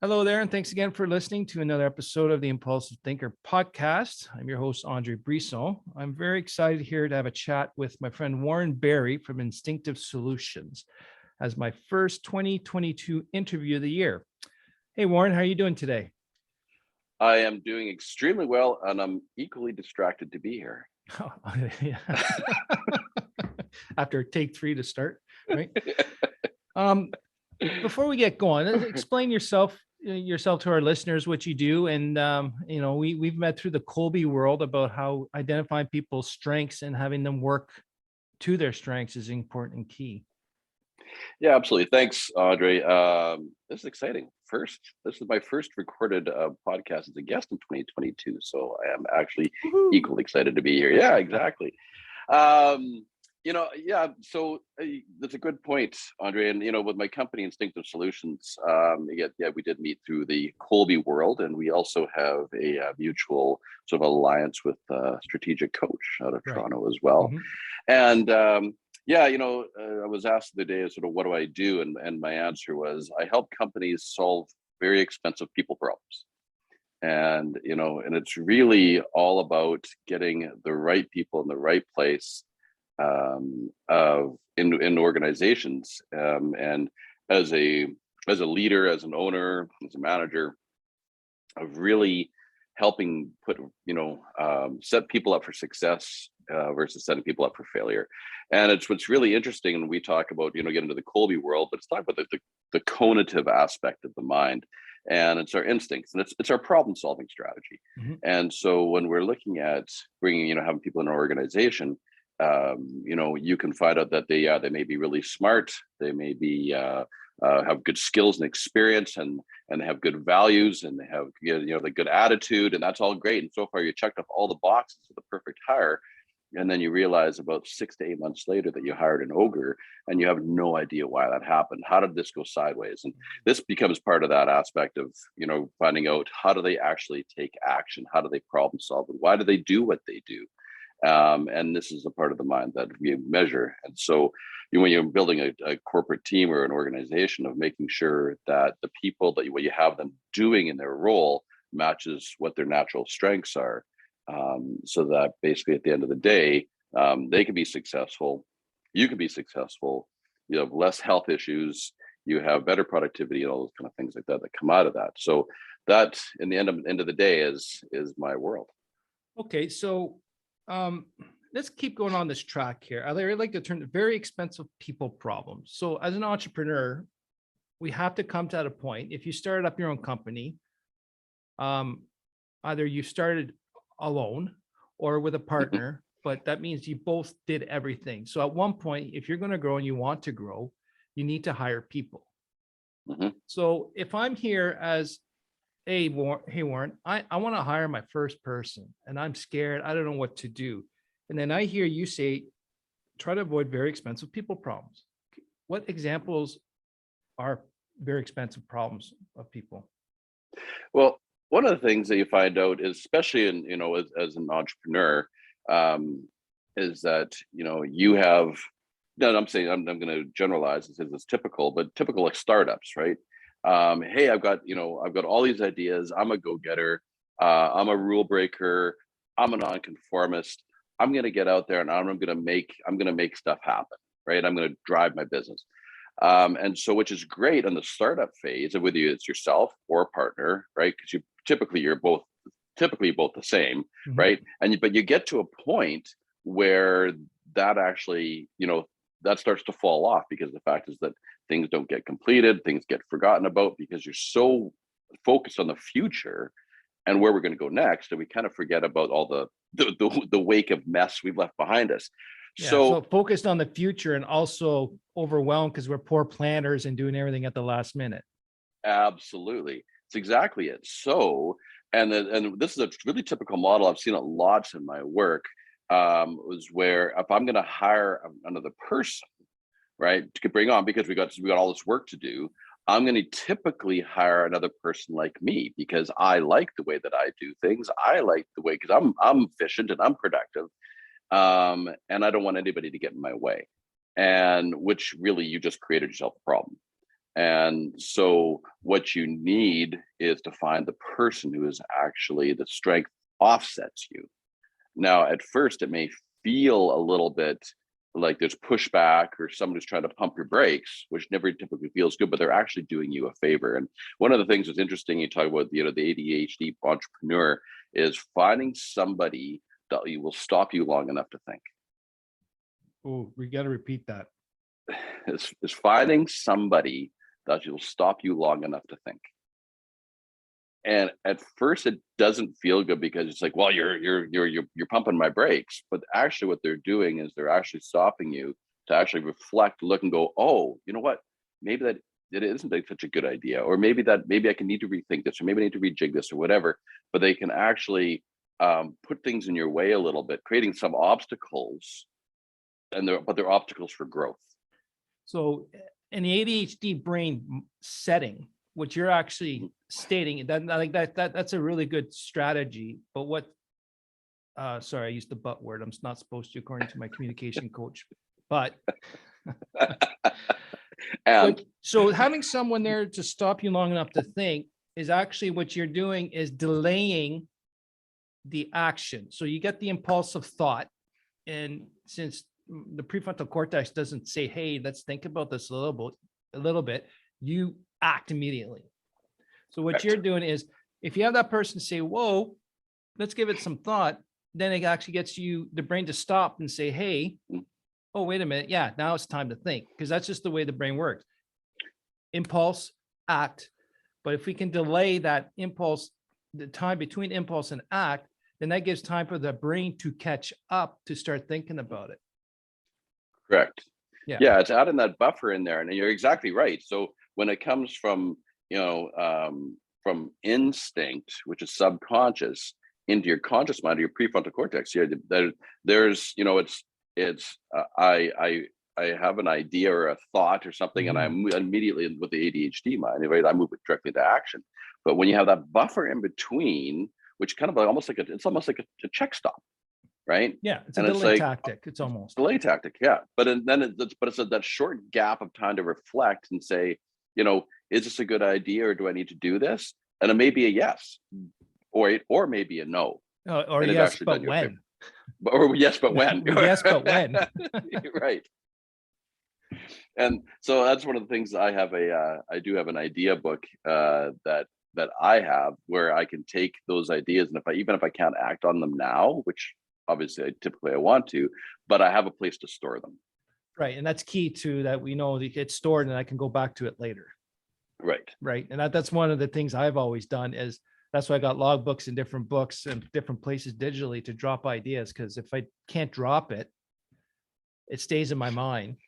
Hello there, and thanks again for listening to another episode of the Impulsive Thinker podcast. I'm your host, Andre Brisson. I'm very excited here to have a chat with my friend Warren Berry from Instinctive Solutions as my first 2022 interview of the year. Hey, Warren, how are you doing today? I am doing extremely well, and I'm equally distracted to be here. After take 3 to start, right? Before we get going, explain yourself to our listeners what you do. And we've met through the Colby world about how identifying people's strengths and having them work to their strengths is important and key. Yeah, absolutely. Thanks, Andre. This is exciting. This is my first recorded podcast as a guest in 2022, so I am actually equally excited to be here. Yeah, exactly. So that's a good point, Andre. And with my company, Instinctive Solutions, we did meet through the Colby world, and we also have a mutual sort of alliance with Strategic Coach out of Toronto as well. Mm-hmm. And I was asked the other day, sort of, what do I do? And my answer was, I help companies solve very expensive people problems. And it's really all about getting the right people in the right place in organizations. And as a leader, as an owner, as a manager, of really helping set people up for success versus setting people up for failure. And it's what's really interesting, and we talk about, get into the Colby world, but it's talk about the cognitive aspect of the mind, and it's our instincts, and it's our problem solving strategy. Mm-hmm. And so when we're looking at bringing, having people in an organization, you can find out that they may be really smart, they may be have good skills and experience, and they have good values, and they have the good attitude, and that's all great. And so far, you checked off all the boxes of the perfect hire. And then you realize about 6 to 8 months later that you hired an ogre, and you have no idea why that happened. How did this go sideways? And this becomes part of that aspect of, finding out, how do they actually take action? How do they problem solve? And why do they do what they do? And this is a part of the mind that we measure. And so when you're building a corporate team or an organization, of making sure that the people that what you have them doing in their role matches what their natural strengths are. So that basically at the end of the day, they can be successful, you can be successful, you have less health issues, you have better productivity, and all those kind of things like that come out of that. So that, in the end of the day, is my world. Okay, so let's keep going on this track here. I really like to turn to very expensive people problems. So as an entrepreneur, we have to come to that point. If you started up your own company, either you started alone or with a partner, but that means you both did everything. So at one point, if you're going to grow and you want to grow, you need to hire people. Mm-hmm. So if I'm here as, hey Warren, I want to hire my first person and I'm scared, I don't know what to do. And then I hear you say, try to avoid very expensive people problems. What examples are very expensive problems of people? Well, one of the things that you find out is, especially in, as an entrepreneur, is that, you have, no, I'm saying, I'm going to generalize this as it's typical, but typical like startups, right? Hey, I've got all these ideas. I'm a go-getter. I'm a rule breaker. I'm a nonconformist. I'm going to get out there and I'm going to make stuff happen, right? I'm going to drive my business. And so, which is great on the startup phase, whether it's yourself or a partner, right? Because you're both the same, mm-hmm. right? But you get to a point where that actually, that starts to fall off, because the fact is that things don't get completed, things get forgotten about, because you're so focused on the future and where we're going to go next, and we kind of forget about all the wake of mess we've left behind us. Yeah, so focused on the future and also overwhelmed because we're poor planners and doing everything at the last minute. Absolutely. It's exactly it. So, and this is a really typical model. I've seen it lots in my work, was where if I'm going to hire another person, right, to bring on, because we got all this work to do, I'm going to typically hire another person like me, because I like the way that I do things. I like the way, because I'm efficient and I'm productive. And I don't want anybody to get in my way, and which really, you just created yourself a problem. And so what you need is to find the person who is actually the strength offsets you. Now, at first, it may feel a little bit like there's pushback or somebody's trying to pump your brakes, which never typically feels good, but they're actually doing you a favor. And one of the things that's interesting, you talk about, the ADHD entrepreneur, is finding somebody that will stop you long enough to think. Oh, we got to repeat that. Is finding somebody that will stop you long enough to think. And at first it doesn't feel good because it's like, well, you're pumping my brakes. But actually what they're doing is they're actually stopping you to actually reflect, look, and go, oh, you know what? Maybe that it isn't such a good idea, or maybe I can need to rethink this, or maybe I need to rejig this, or whatever. But they can actually put things in your way a little bit, creating some obstacles, but they're obstacles for growth. So in the ADHD brain setting, what you're actually stating, that I think that's a really good strategy. But what, sorry, I used the but word. I'm not supposed to, according to my communication coach. But so having someone there to stop you long enough to think is actually what you're doing is delaying the action. So you get the impulsive thought, and since the prefrontal cortex doesn't say, hey, let's think about this a little bit, you act immediately. So what you're doing is, if you have that person say, whoa, let's give it some thought, then it actually gets you, the brain, to stop and say, hey, oh, wait a minute. Yeah, now it's time to think, because that's just the way the brain works. Impulse, act. But if we can delay that impulse, the time between impulse and act, then that gives time for the brain to catch up to start thinking about it. Correct. Yeah. Yeah, it's adding that buffer in there, and you're exactly right. So when it comes from from instinct, which is subconscious, into your conscious mind, or your prefrontal cortex, there's I have an idea or a thought or something, and I immediately, with the ADHD mind, right, I move it directly to action. But when you have that buffer in between, which kind of almost like it's almost like a check stop, right? Yeah, it's a delay tactic. It's almost delay tactic, yeah. But then it's that short gap of time to reflect and say, is this a good idea, or do I need to do this? And it may be a yes, or maybe a no. Or yes, but when? Or yes, but when? Yes, but when? Right. And so that's one of the things. I do have an idea book that I have, where I can take those ideas, and even if I can't act on them now, which obviously I want to, but I have a place to store them. Right. And that's key to that. We know that it's stored and I can go back to it later. Right. Right. And that's one of the things I've always done, is that's why I got logbooks in different books and different places digitally to drop ideas. Because if I can't drop it, it stays in my mind.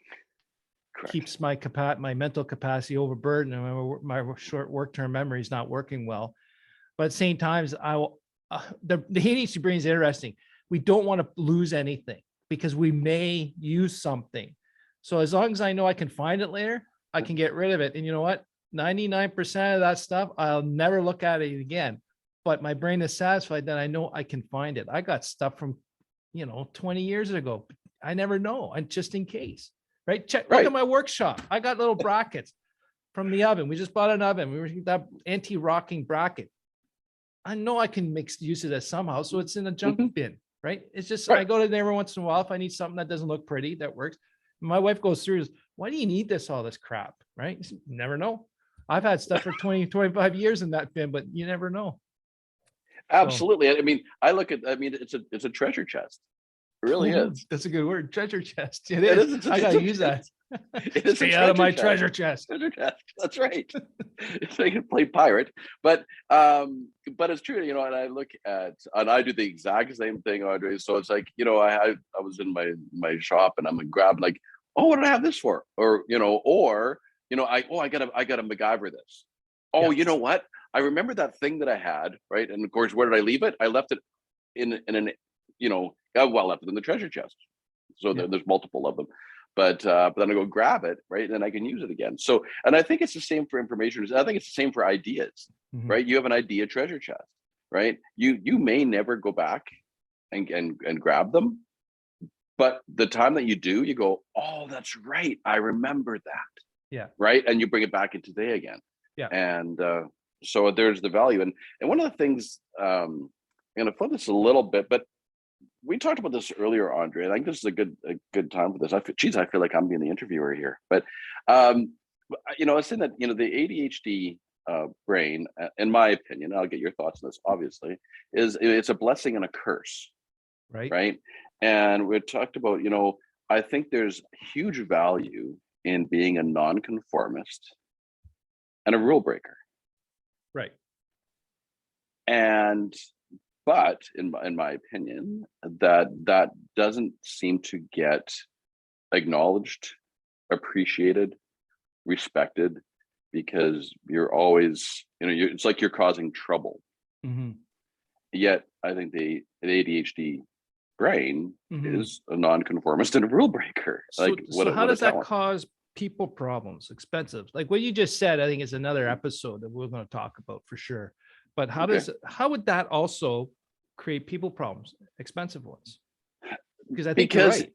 Correct. Keeps my mental capacity overburdened, and my short work-term memory is not working well. But at the same time, the ADHD brain is interesting. We don't want to lose anything, because we may use something. So as long as I know I can find it later, I can get rid of it. And you know what? 99% of that stuff, I'll never look at it again. But my brain is satisfied that I know I can find it. I got stuff from, 20 years ago. I never know. And just in case, right? Look at my workshop. I got little brackets from the oven. We just bought an oven. We were that anti-rocking bracket. I know I can make use of this somehow. So it's in a junk bin. Right. It's just, I go to there every once in a while if I need something that doesn't look pretty, that works. My wife goes through, why do you need all this crap? Right. You never know. I've had stuff for 20, 25 years in that bin, but you never know. Absolutely. So, I mean, it's a treasure chest. It really is. That's a good word. Treasure chest. It is. I got to use that. It is. Stay out of my treasure chest. Treasure chest. That's right. So you can play pirate, but it's true, and I look at, and I do the exact same thing, Audrey. So it's like, I was in my shop, and I'm grabbing, like, oh, what did I have this for? Or I gotta MacGyver this. Oh, yes. You know what? I remember that thing that I had, right? And of course, where did I leave it? I left it in an, I left it in the treasure chest. So there's multiple of them. But then I go grab it, right? And then I can use it again. So, and I think it's the same for information. I think it's the same for ideas, right? You have an idea treasure chest, right? You may never go back and grab them, but the time that you do, you go, oh, that's right, I remember that. Yeah. Right. And you bring it back into today again. Yeah. And so there's the value. And one of the things, I'm going to flip this a little bit, but we talked about this earlier, Andre. I think this is a good time for this. I feel like I'm being the interviewer here. But I was saying that, the ADHD brain, in my opinion, I'll get your thoughts on this, obviously, it's a blessing and a curse. Right. And we talked about, I think there's huge value in being a nonconformist and a rule breaker. Right. But in my opinion, that doesn't seem to get acknowledged, appreciated, respected, because you're always, it's like you're causing trouble. Mm-hmm. Yet I think the ADHD brain Mm-hmm. is a nonconformist and a rule breaker. So how does that cause people problems? Expensive, like what you just said, I think is another episode that we're going to talk about for sure. But how would that also create people problems, expensive ones? Because I think you're right.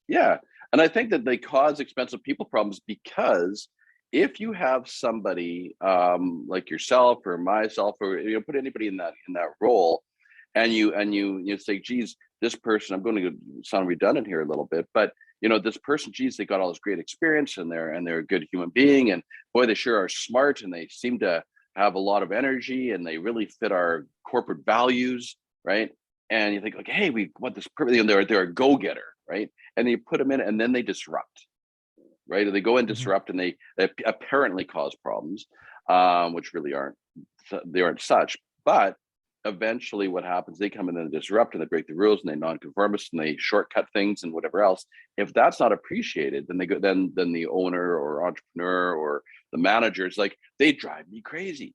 Yeah. And I think that they cause expensive people problems because if you have somebody like yourself or myself, or put anybody in that role, and you say, geez, this person, I'm going to sound redundant here a little bit, but this person, geez, they got all this great experience and they're a good human being, and boy, they sure are smart, and they seem to have a lot of energy, and they really fit our corporate values, right? And you think like, hey, we want this perfect, and they're a go-getter, right? And then you put them in, and then they disrupt, right? And they go and disrupt, and they apparently cause problems, which really aren't such. But eventually what happens, they come in and disrupt, and they break the rules, and they nonconformist, and they shortcut things and whatever else. If that's not appreciated, then then the owner or entrepreneur or the manager is like, they drive me crazy,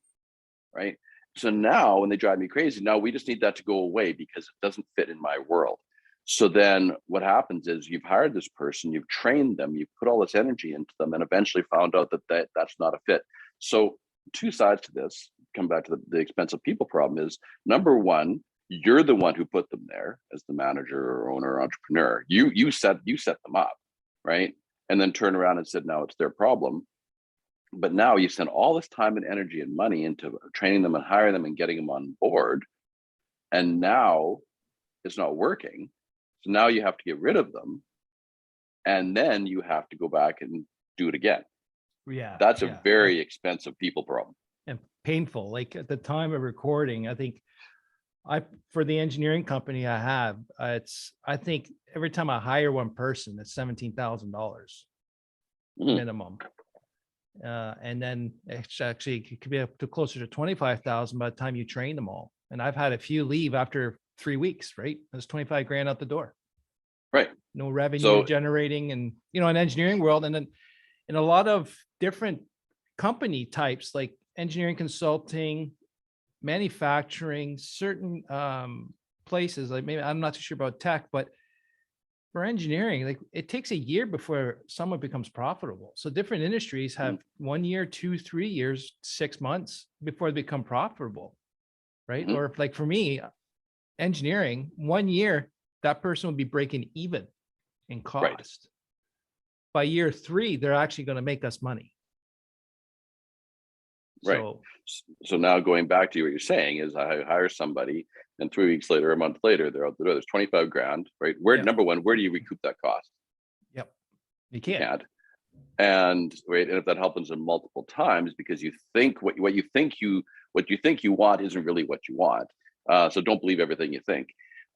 right? So now when they drive me crazy, now we just need that to go away because it doesn't fit in my world. So then what happens is you've hired this person, you've trained them, you've put all this energy into them, and eventually found out that that's not a fit. So two sides to this, come back to the expensive people problem, is number one, you're the one who put them there as the manager or owner or entrepreneur. You set them up, right? And then turn around and said, now it's their problem. But now you spend all this time and energy and money into training them and hiring them and getting them on board. And now it's not working. So now you have to get rid of them. And then you have to go back and do it again. Yeah. That's a very expensive people problem. And painful. Like at the time of recording, I think for the engineering company I have, I think every time I hire one person, it's $17,000 minimum. And then it could be up to closer to 25,000 by the time you train them all. And I've had a few leave after 3 weeks, right? There's 25 grand out the door. Right. No revenue generating, and in engineering world. And then in a lot of different company types, like engineering consulting, manufacturing, certain places, like maybe I'm not too sure about tech, but for engineering, like it takes a year before someone becomes profitable. So different industries have 1 year, 2, 3 years, 6 months before they become profitable, right? Or if, like for me, engineering, 1 year, that person will be breaking even in cost. Right. By year 3, they're actually going to make us money. Right. So now going back to what you're saying is, I hire somebody, and 3 weeks later, a month later, they're out the door. There's 25 grand, right? Number one, where do you recoup that cost? Yep. You can't. And right. And if that happens in multiple times, because you think what you think you want isn't really what you want. So don't believe everything you think.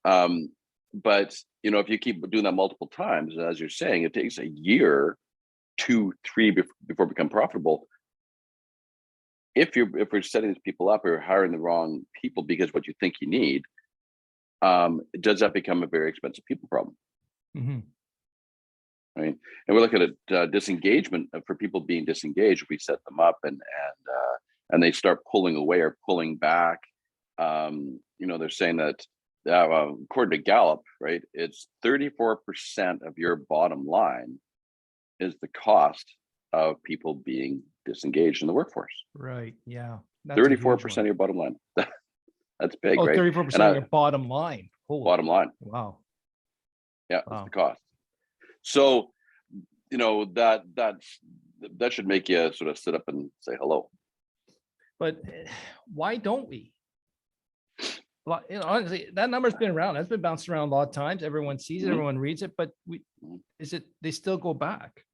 But if you keep doing that multiple times, as you're saying, it takes a year, 2, 3 before it become profitable. If we're setting these people up or hiring the wrong people because what you think you need, does that become a very expensive people problem? Right. And we're looking at disengagement for people being disengaged. If we set them up and they start pulling away or pulling back, they're saying that according to Gallup, right, it's 34% of your bottom line is the cost of people being disengaged in the workforce. Right. Yeah. 34% of your bottom line. That's big, right? 34% of your bottom line. Bottom line. Wow. Yeah, that's the cost. So that should make you sort of sit up and say hello. But why don't we? Well, honestly, that number's been around. That's been bounced around a lot of times. Everyone sees it, everyone reads it, but they still go back.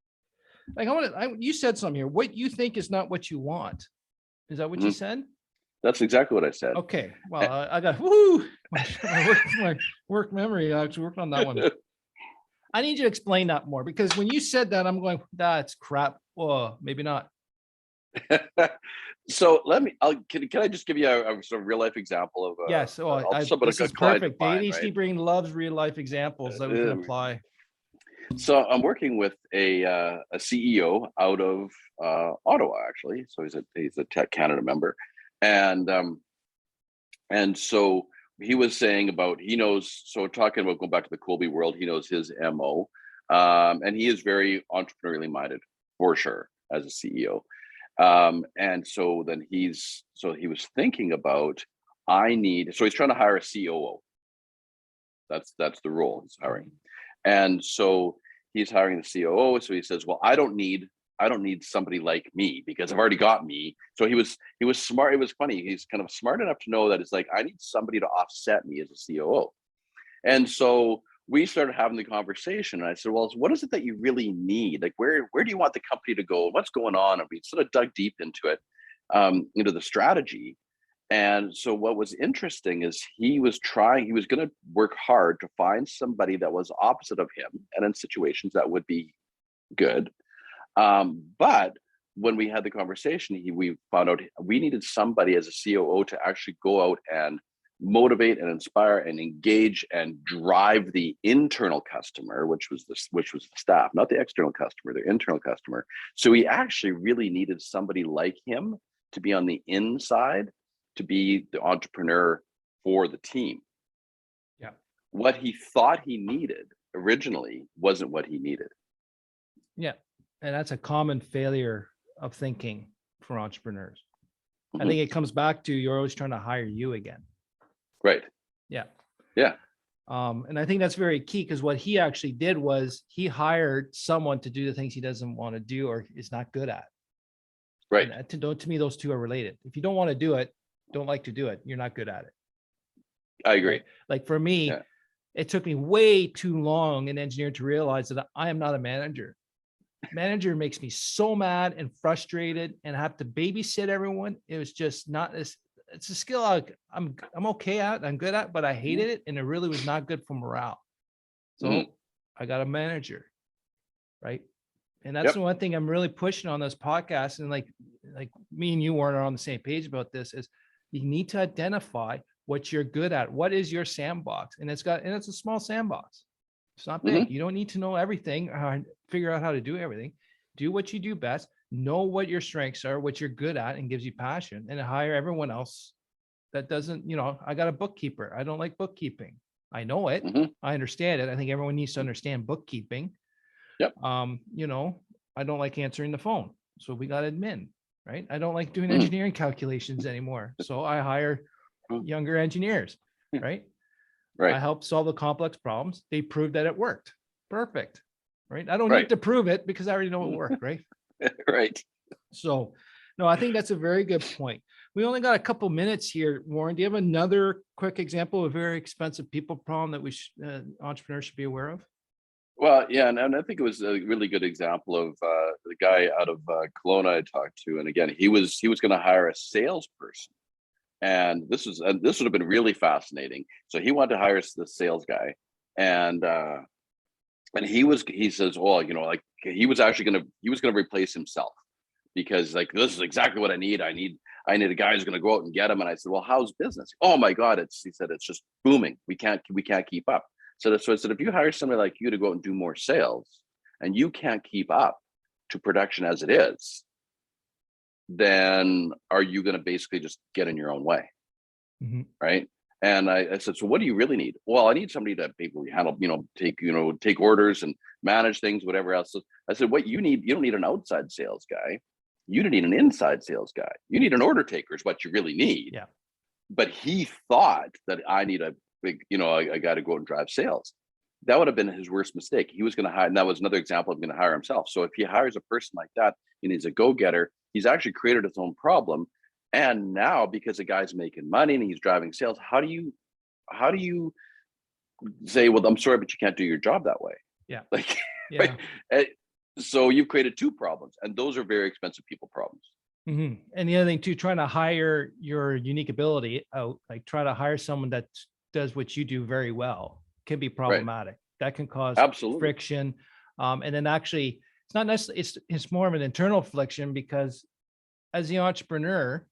Like you said something here. What you think is not what you want. Is that what you said? That's exactly what I said. Okay. Well, I got my work memory. I actually worked on that one. I need you to explain that more, because when you said that, I'm going, that's crap. Well, maybe not. So can I just give you a sort of real life example of yes. This is perfect. The ADHD brain loves real life examples that we can apply. So I'm working with a CEO out of Ottawa, actually. So he's a Tech Canada member, and so he was saying about, he knows, so talking about going back to the Colby world, he knows his MO, and he is very entrepreneurially minded for sure as a CEO. And so then he was thinking about, so he's trying to hire a COO. That's the role he's hiring. And so he's hiring the COO. So he says, well, I don't need somebody like me, because I've already got me. So he was smart. It was funny. He's kind of smart enough to know that it's like, I need somebody to offset me as a COO. And so we started having the conversation, and I said, well, what is it that you really need? Like, where do you want the company to go? What's going on? And we sort of dug deep into it, into the strategy. And so what was interesting is he was going to work hard to find somebody that was opposite of him and in situations that would be good. But when we had the conversation, we found out we needed somebody as a COO to actually go out and motivate and inspire and engage and drive the internal customer, which was the staff, not the external customer, the internal customer. So we actually really needed somebody like him to be on the inside, to be the entrepreneur for the team. Yeah. What he thought he needed originally wasn't what he needed. Yeah. And that's a common failure of thinking for entrepreneurs. I think it comes back to, you're always trying to hire you again. Right. Yeah. Yeah. And I think that's very key, because what he actually did was he hired someone to do the things he doesn't want to do or is not good at. Right. And to me, those two are related. If you don't want to do it, don't like to do it, you're not good at it. I agree. Right? Like for me, it took me way too long in engineering to realize that I am not a manager. Manager makes me so mad and frustrated, and have to babysit everyone. It was just not this. It's a skill I'm okay at, I'm good at, but I hated it, and it really was not good for morale. So I got a manager, right? And that's the one thing I'm really pushing on this podcast. And like me and you, Warren, are on the same page about this, is you need to identify what you're good at. What is your sandbox? And it's a small sandbox. It's not big. You don't need to know everything or figure out how to do everything. Do what you do best. Know what your strengths are, what you're good at, and gives you passion, and hire everyone else that doesn't, I got a bookkeeper. I don't like bookkeeping. I know it. I understand it. I think everyone needs to understand bookkeeping. Yep. I don't like answering the phone. So we got admin, right? I don't like doing engineering calculations anymore. So I hire younger engineers, right? Right. I help solve the complex problems. They proved that it worked. Perfect. Right. I don't need to prove it, because I already know it worked. Right. Right. So, no, I think that's a very good point. We only got a couple minutes here. Warren, do you have another quick example of a very expensive people problem that entrepreneurs should be aware of? Well, yeah, and I think it was a really good example of the guy out of Kelowna I talked to, and again, he was going to hire a salesperson, and this would have been really fascinating. So he wanted to hire the sales guy, and he says, well, he was going to replace himself, because like, this is exactly what I need. I need a guy who's going to go out and get him. And I said, well, how's business? Oh my God, he said it's just booming. We can't keep up. So I said, if you hire somebody like you to go out and do more sales, and you can't keep up to production as it is, then are you going to basically just get in your own way? Right. And I said, so what do you really need? Well, I need somebody to basically handle, take orders and manage things, whatever else. So I said, what you don't need an outside sales guy. You don't need an inside sales guy. You need an order taker is what you really need. Yeah. But he thought that I need a big, a guy to go out and drive sales. that would have been his worst mistake. He was going to hire, and that was another example of going to hire himself. So if he hires a person like that and he's a go-getter, he's actually created his own problem. And now, because the guy's making money and he's driving sales, how do you say, well, I'm sorry, but you can't do your job that way? Yeah. Like, Yeah. right? So you've created two problems, and those are very expensive people problems. Mm-hmm. And the other thing too, trying to hire your unique ability out, like try to hire someone that does what you do very well, can be problematic. That can cause Absolutely. friction. And then actually, it's not necessarily, it's more of an internal friction, because as the entrepreneur,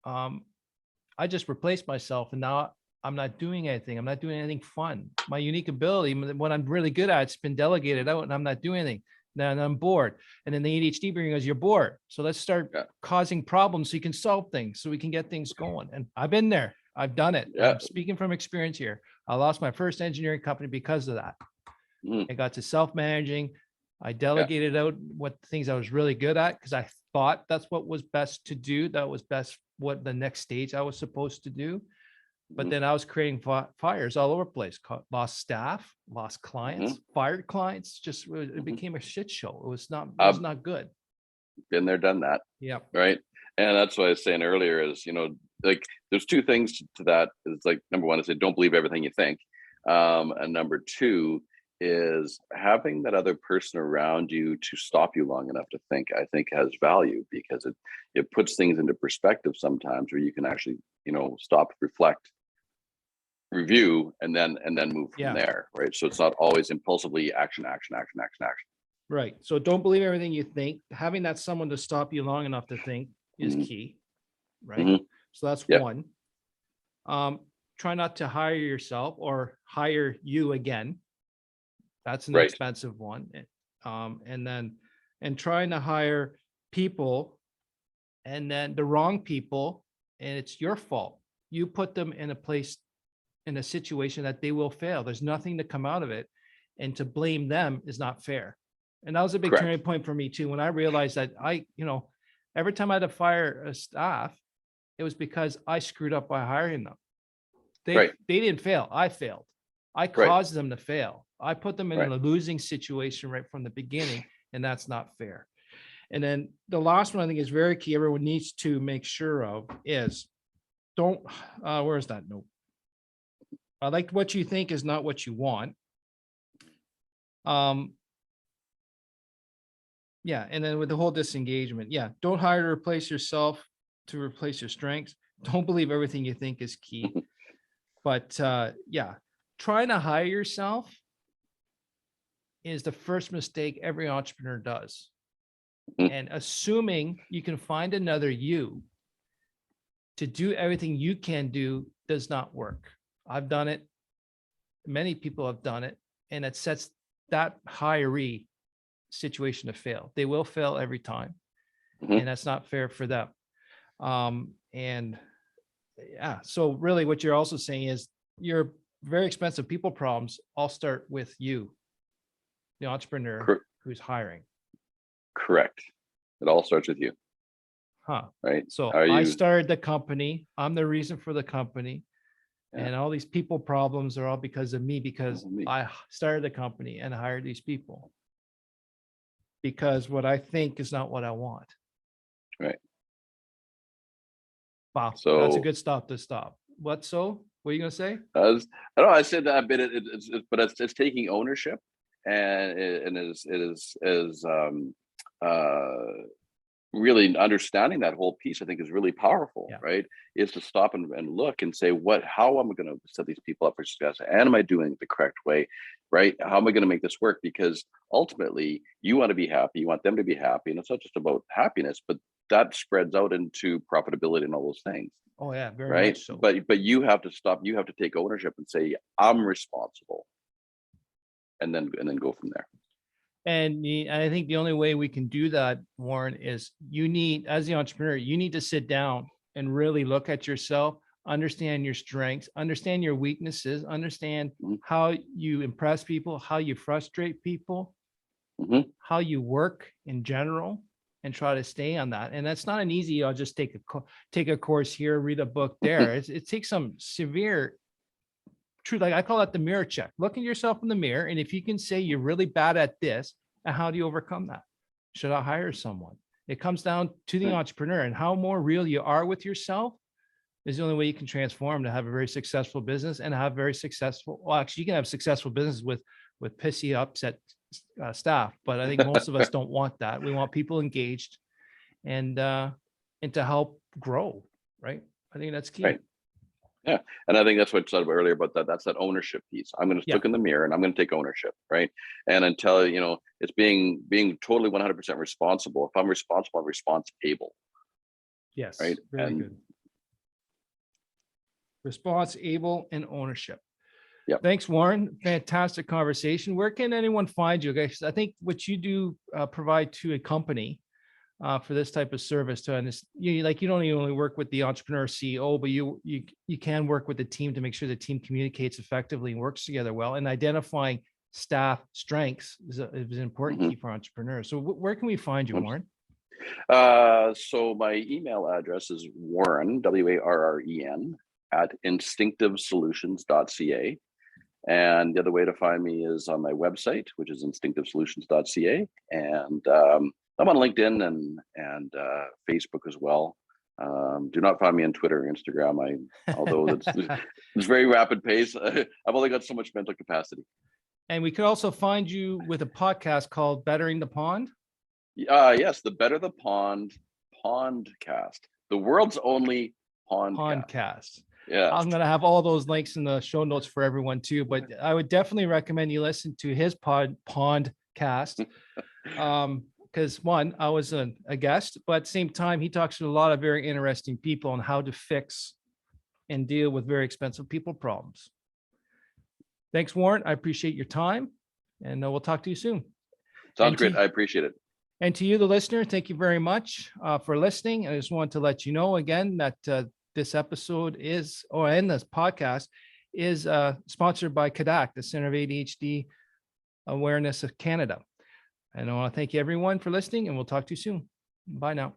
I just replaced myself, and now I'm not doing anything. I'm not doing anything fun. My unique ability, what I'm really good at, it's been delegated out, and I'm not doing anything. Then I'm bored. And then the ADHD brain goes, you're bored. So let's start causing problems so you can solve things, so we can get things going. And I've been there. I've done it. Yeah. I'm speaking from experience here. I lost my first engineering company because of that. I got to self-managing. I delegated out what things I was really good at, because I thought that's what was best to do. That was best, what the next stage I was supposed to do. But then I was creating fires all over the place, lost staff, lost clients, fired clients. Just it became a shit show. It was not good. Been there, done that. Yeah. Right. And that's what I was saying earlier is, like there's two things to that. It's like, number one is don't believe everything you think. And number two is having that other person around you to stop you long enough to think, I think has value, because it puts things into perspective sometimes, where you can actually, stop, reflect, review, and then move from there. Right. So it's not always impulsively action. Right. So don't believe everything you think. Having that someone to stop you long enough to think is key. Right. So that's one. Try not to hire yourself or hire you again. That's an expensive one. And trying to hire people, and then the wrong people, and it's your fault. You put them in a situation that they will fail. There's nothing to come out of it, and to blame them is not fair. And that was a big turning point for me too, when I realized that every time I had to fire a staff, it was because I screwed up by hiring them. They didn't fail. I failed. I caused them to fail. I put them in a losing situation right from the beginning, and that's not fair. And then the last one I think is very key, everyone needs to make sure of, is where's that note? I like what you think is not what you want. And then with the whole disengagement, don't hire to replace yourself, to replace your strengths. Don't believe everything you think is key. But trying to hire yourself is the first mistake every entrepreneur does. And assuming you can find another you to do everything you can do does not work. I've done it. Many people have done it, and it sets that hiree situation to fail. They will fail every time, and that's not fair for them. So really what you're also saying is your very expensive people problems all start with you, the entrepreneur who's hiring. Correct. It all starts with you. Right. So I started the company. I'm the reason for the company. And all these people problems are all because of me, because I started the company and hired these people. Because what I think is not what I want. Right. Wow. So that's a good stop to stop. What are you going to say? I know I said that, but it's taking ownership, and really understanding that whole piece, I think, is really powerful. Right. Is to stop and look and say, how am I going to set these people up for success? And am I doing it the correct way? Right. How am I going to make this work? Because ultimately you want to be happy. You want them to be happy. And it's not just about happiness, but that spreads out into profitability and all those things. Oh yeah. Very much so. But you have to stop. You have to take ownership and say, I'm responsible. And then go from there. And I think the only way we can do that, Warren, is as the entrepreneur, you need to sit down and really look at yourself, understand your strengths, understand your weaknesses, understand how you impress people, how you frustrate people, how you work in general, and try to stay on that. And that's not an easy, I'll just take a course here, read a book there. It takes some severe true, like I call it the mirror check. Look at yourself in the mirror. And if you can say you're really bad at this, and how do you overcome that? Should I hire someone? It comes down to the entrepreneur, and how more real you are with yourself is the only way you can transform to have a very successful business and have very successful, well, actually you can have successful business with pissy, upset staff, but I think most of us don't want that. We want people engaged and to help grow, right? I think that's key. Right. Yeah. And I think that's what I said earlier about that. That's that ownership piece. I'm going to look in the mirror and I'm going to take ownership. Right. And until, it's being totally 100% responsible. If I'm responsible, I'm responsible. Yes. Right. Very good. Responsible and ownership. Yep. Thanks, Warren. Fantastic conversation. Where can anyone find you guys? I think what you do provide to a company for this type of service to understand, you don't even only work with the entrepreneur CEO, but you can work with the team to make sure the team communicates effectively and works together well, and identifying staff strengths is an important key for entrepreneurs. So where can we find you, Warren? So my email address is Warren, WARREN, at instinctivesolutions.ca. And the other way to find me is on my website, which is instinctivesolutions.ca. And I'm on LinkedIn and Facebook as well. Do not find me on Twitter or Instagram. Although it's very rapid pace. I've only got so much mental capacity. And we could also find you with a podcast called Bettering the Pond. Yes, the Better the Pond Pondcast, the world's only Pondcast. Yeah, I'm going to have all those links in the show notes for everyone too, but I would definitely recommend you listen to his Pondcast. Because one, I was a guest, but at the same time, he talks to a lot of very interesting people on how to fix and deal with very expensive people problems. Thanks, Warren. I appreciate your time, and we'll talk to you soon. Sounds great. I appreciate it. And to you, the listener, thank you very much for listening. I just want to let you know again that this episode this podcast is sponsored by CADAC, the Center of ADHD Awareness of Canada. And I want to thank you everyone for listening, and we'll talk to you soon. Bye now.